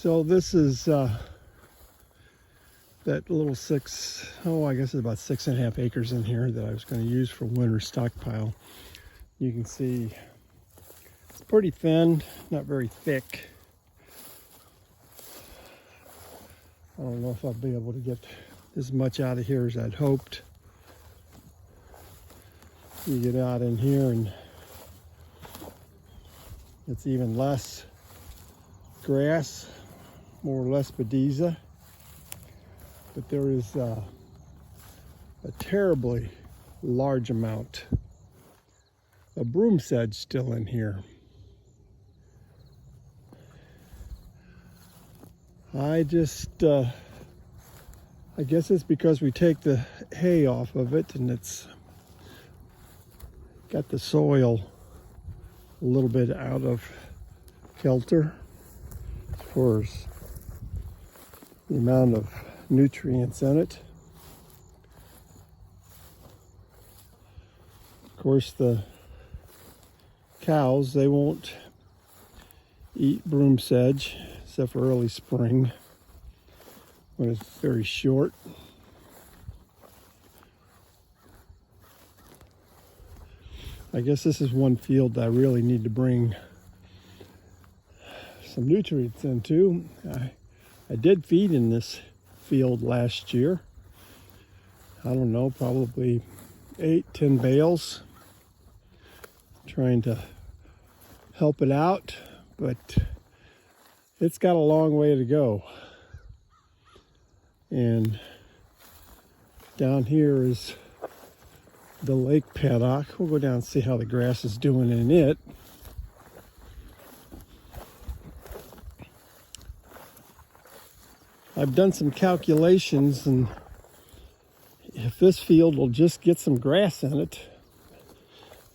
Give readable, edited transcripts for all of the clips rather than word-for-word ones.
So this is that little I guess it's about 6.5 acres in here that I was going to use for winter stockpile. You can see it's pretty thin, not very thick. I don't know if I'll be able to get as much out of here as I'd hoped. You get out in here and it's even less grass, more or less bediza. But there is a terribly large amount of broom sedge still in here. I guess it's because we take the hay off of it and it's got the soil a little bit out of kilter as far as the amount of nutrients in it. Of course, the cows, they won't eat broom sedge except for early spring when it's very short. I guess this is one field that I really need to bring some nutrients into. I did feed in this field last year. I don't know, probably 8-10 bales, trying to help it out, but it's got a long way to go. And down here is the lake paddock. We'll go down and see how the grass is doing in it. I've done some calculations, and if this field will just get some grass in it,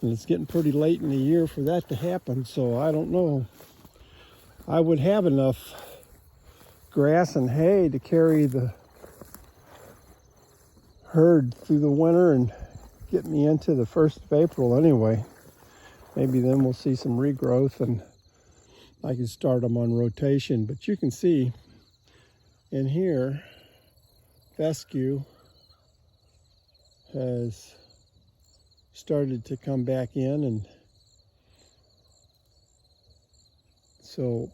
and it's getting pretty late in the year for that to happen, so I don't know. I would have enough grass and hay to carry the herd through the winter and get me into the 1st of April anyway. Maybe then we'll see some regrowth and I can start them on rotation. But you can see in here, fescue has started to come back in, and so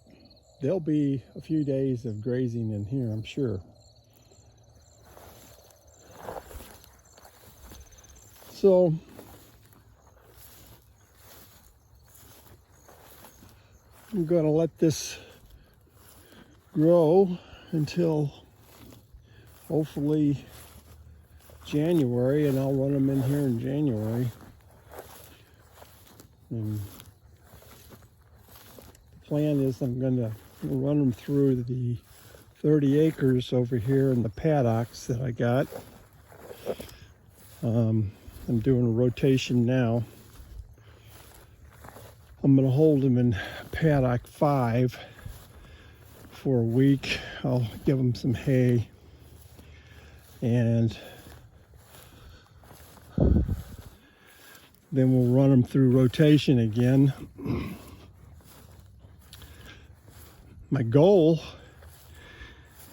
there'll be a few days of grazing in here, I'm sure. So I'm going to let this grow until hopefully January, and I'll run them in here in January. And the plan is I'm going to run them through the 30 acres over here in the paddocks that I got. I'm doing a rotation now. I'm going to hold them in paddock 5 for a week. I'll give them some hay, and then we'll run them through rotation again. My goal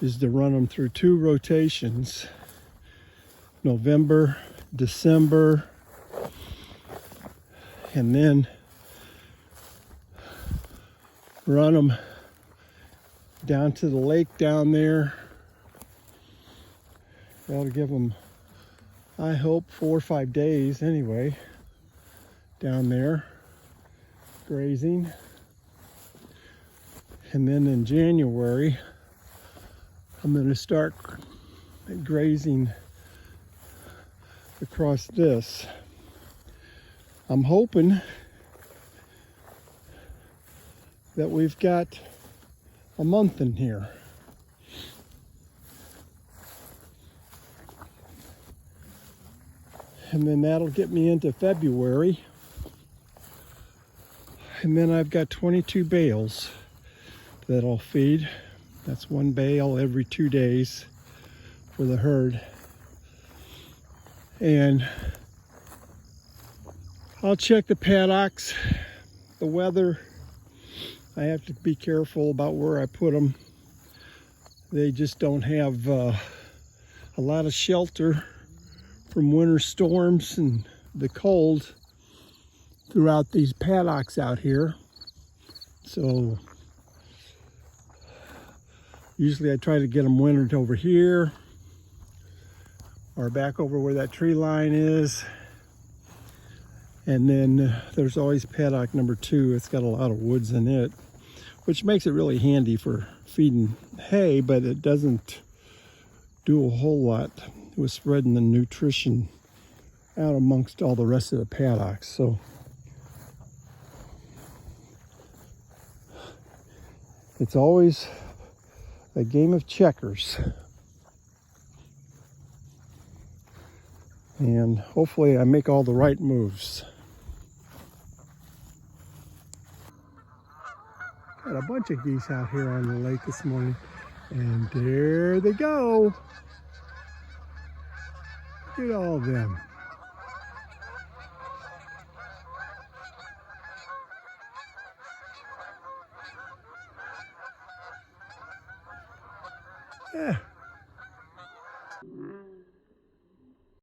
is to run them through 2 rotations, November, December, and then run them down to the lake down there. That'll give them, I hope, 4 or 5 days anyway, down there grazing. And then in January, I'm going to start grazing across this. I'm hoping that we've got a month in here. And then that'll get me into February. And then I've got 22 bales that I'll feed. That's 1 bale every 2 days for the herd. And I'll check the paddocks, the weather. I have to be careful about where I put them. They just don't have a lot of shelter from winter storms and the cold throughout these paddocks out here. So usually I try to get them wintered over here or back over where that tree line is. And then there's always paddock number 2. It's got a lot of woods in it, which makes it really handy for feeding hay, but it doesn't do a whole lot with spreading the nutrition out amongst all the rest of the paddocks. So it's always a game of checkers. And hopefully I make all the right moves. Got a bunch of geese out here on the lake this morning. And there they go. Look at all of them. Yeah.